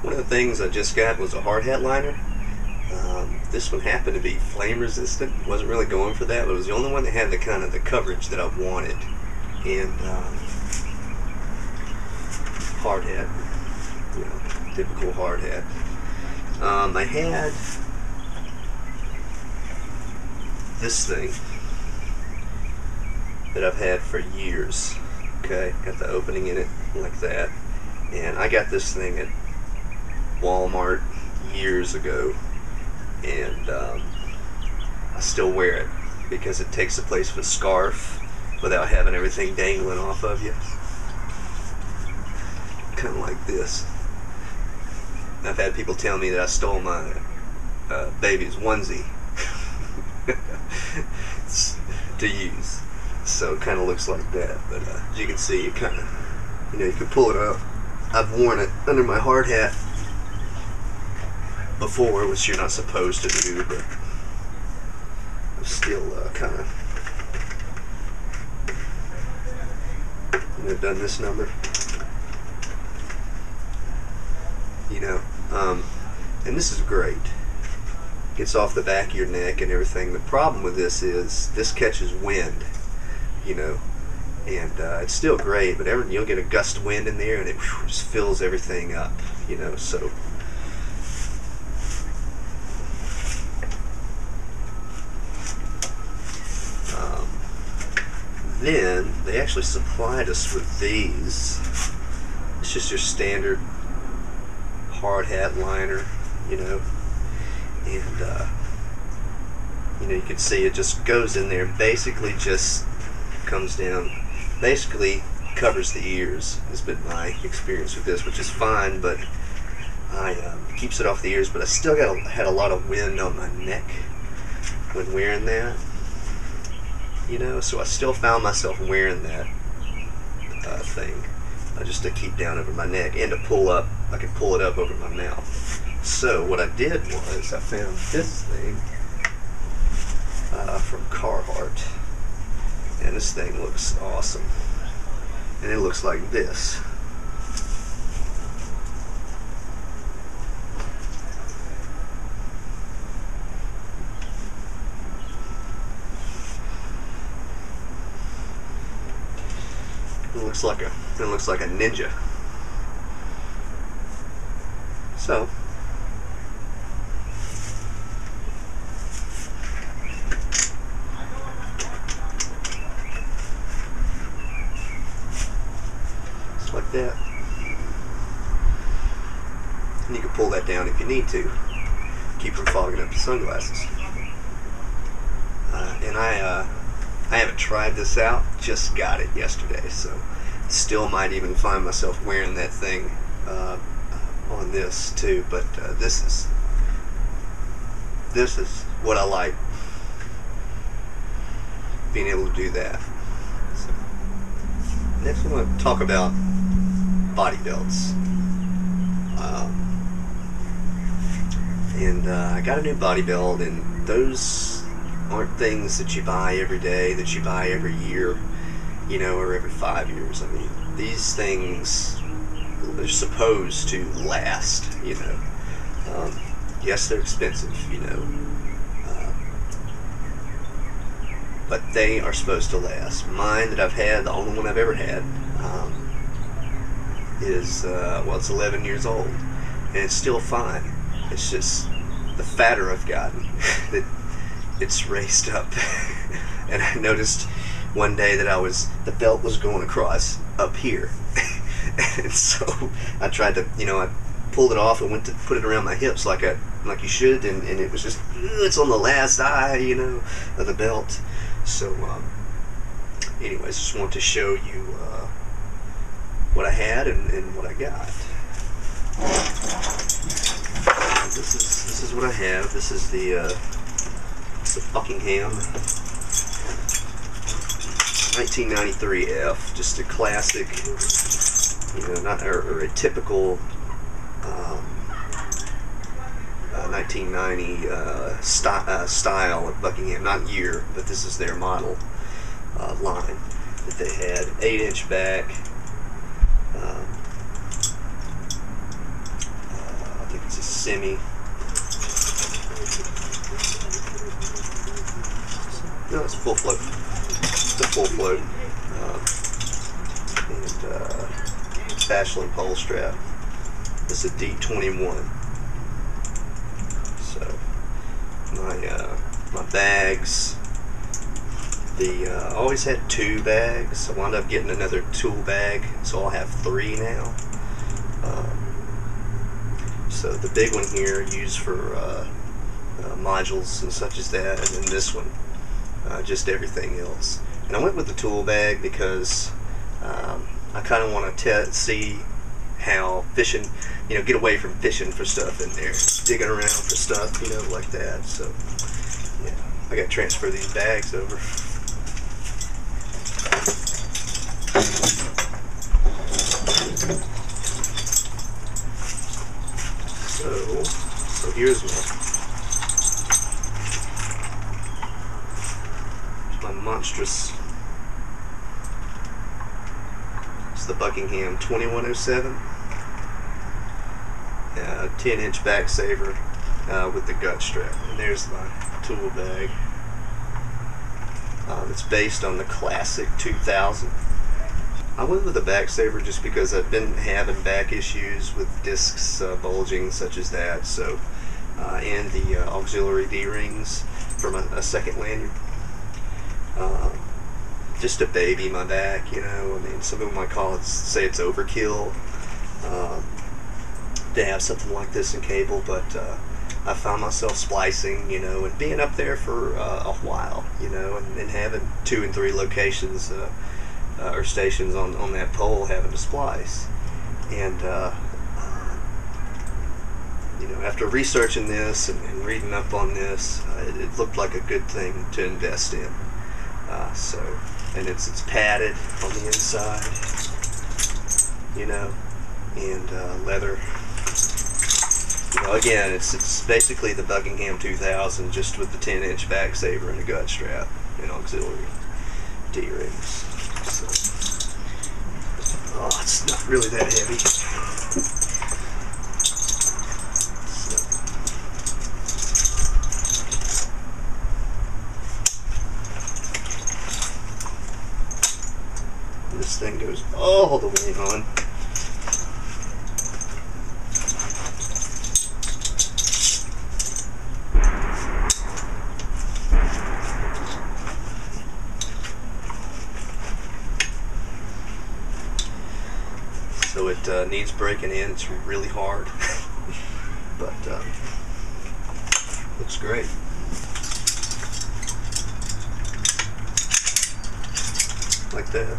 One of the things I just got was a hard hat liner. This one happened to be flame resistant. Wasn't really going for that, but it was the only one that had the kind of the coverage that I wanted. And hard hat, you know, typical hard hat. I had this thing that I've had for years. Okay, got the opening in it like that, and I got this thing at Walmart years ago, and I still wear it because it takes the place of a scarf without having everything dangling off of you. Kind of like this. I've had people tell me that I stole my baby's onesie to use, so it kind of looks like that. But as you can see, it kind of, you know, you can pull it up. I've worn it under my hard hat before, which you're not supposed to do, but I'm still kind of, I've done this number, you know, and this is great. Gets off the back of your neck and everything. The problem with this is this catches wind, you know, and it's still great, but you'll get a gust of wind in there and it just fills everything up, you know. So then they actually supplied us with these. It's just your standard hard hat liner, you know, and you know, you can see it just goes in there, basically just comes down, basically covers the ears, has been my experience with this, which is fine, but keeps it off the ears, but I still had a lot of wind on my neck when wearing that, you know, so I still found myself wearing that thing just to keep down over my neck and to pull up. I could pull it up over my mouth. So what I did was I found this thing from Carhartt, and this thing looks awesome, and it looks like this. It looks like a ninja. So just like that. And you can pull that down if you need to, keep from fogging up the sunglasses. And I haven't tried this out, just got it yesterday, so still might even find myself wearing that thing on this too, but this is what I like, being able to do that. So, next I want to talk about body belts, and I got a new body belt, and those aren't things that you buy every day, that you buy every year, you know, or every 5 years. I mean, these things are supposed to last, you know. Yes, they're expensive, you know, but they are supposed to last. Mine that I've had, the only one I've ever had, is, well, it's 11 years old, and it's still fine. It's just the fatter I've gotten that it's raised up. And I noticed one day that the belt was going across up here. And so I tried to, you know, I pulled it off and went to put it around my hips like you should, and it was just, it's on the last eye, you know, of the belt. So anyways, just want to show you what I had and what I got. This is what I have. This is the Buckingham 1993 F, just a classic, you know, not or a typical 1990 style of Buckingham, not year, but this is their model line that they had. 8-inch back, semi. No, it's full float. It's a full float. And Fashion pole strap. This is a D21. So my bags. I always had 2 bags. I wound up getting another tool bag, so I'll have 3 now. So the big one here used for modules and such as that, and then this one just everything else. And I went with the tool bag because I kind of want to see how fishing, get away from fishing for stuff in there, digging around for stuff, like that. So yeah, I got to transfer these bags over. So here's my monstrous. It's the Buckingham 2107, 10-inch back saver with the gut strap. And there's my tool bag. It's based on the classic 2000. I went with the back saver just because I've been having back issues with discs bulging such as that. So, and the auxiliary D-rings from a second lanyard. Just to baby my back, I mean, some people might say it's overkill to have something like this in cable, but I found myself splicing, and being up there for a while, and having 2 and 3 locations or stations on that pole having to splice. And after researching this and reading up on this, it looked like a good thing to invest in. And it's padded on the inside, and leather. Again, it's basically the Buckingham 2000, just with the 10-inch back saver and a gut strap and auxiliary D-rings. So, it's not really that heavy. This thing goes all the way on. So it needs breaking in. It's really hard, but looks great. Like that.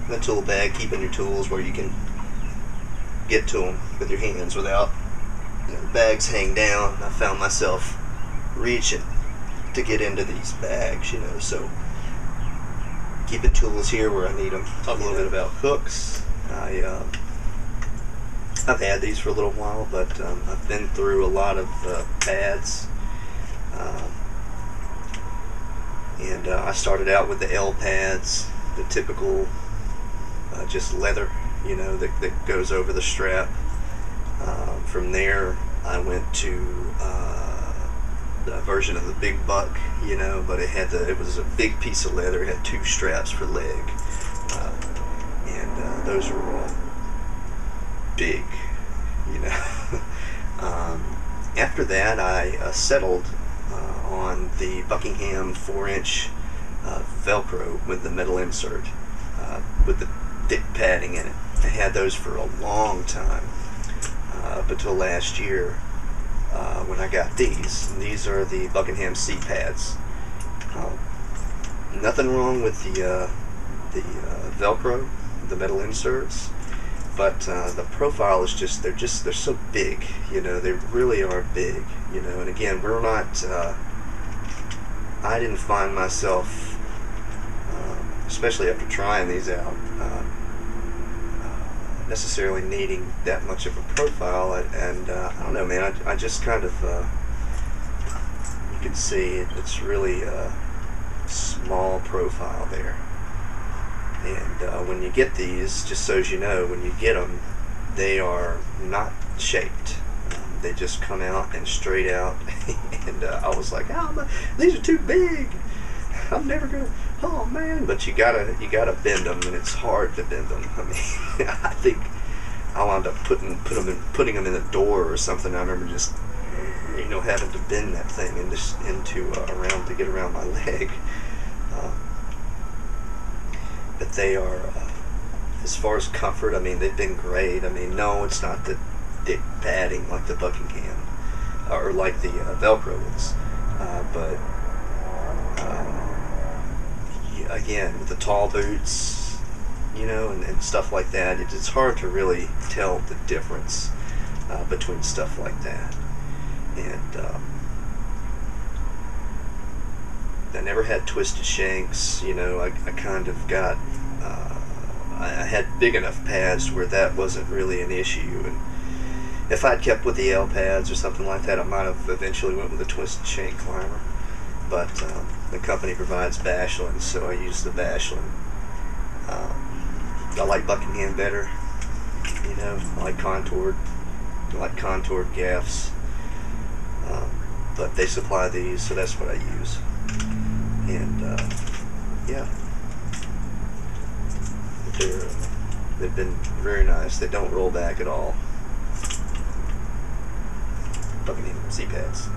That tool bag, keeping your tools where you can get to them with your hands without the bags hang down. I found myself reaching to get into these bags, so keeping tools here where I need them. Talk a little bit about hooks. I've had these for a little while, but I've been through a lot of pads. And I started out with the L pads, the typical just leather, that goes over the strap. From there, I went to a version of the Big Buck, but it was a big piece of leather. It had 2 straps for leg, and those were all big, After that, I settled on the Buckingham 4-inch Velcro with the metal insert, with the thick padding in it. I had those for a long time, up until last year when I got these. And these are the Buckingham C pads. Nothing wrong with the Velcro, the metal inserts, but the profile is they're so big, they really are big, and again, we're not, I didn't find myself, especially after trying these out, necessarily needing that much of a profile, and I don't know, man, I just kind of, you can see it's really a small profile there, and when you get these, just so as you know, when you get them, they are not shaped. They just come out and straight out. And I was like, oh, these are too big. I'm never gonna. Oh man! But you gotta bend them, and it's hard to bend them. I mean, I think I wound up putting them in a door or something. I remember just having to bend that thing into around to get around my leg. But they are, as far as comfort, I mean, they've been great. I mean, no, it's not the thick padding like the Buckingham or like the Velcro ones, but again, with the tall boots, and stuff like that, it's hard to really tell the difference between stuff like that. And I never had twisted shanks. I kind of got, I had big enough pads where that wasn't really an issue. And if I'd kept with the L pads or something like that, I might have eventually went with a twisted shank climber. But the company provides Bashland, so I use the Bashland. I like Buckingham better. I like contoured gaffs. But they supply these, so that's what I use. And yeah, they've been very nice. They don't roll back at all. Buckingham Z pads.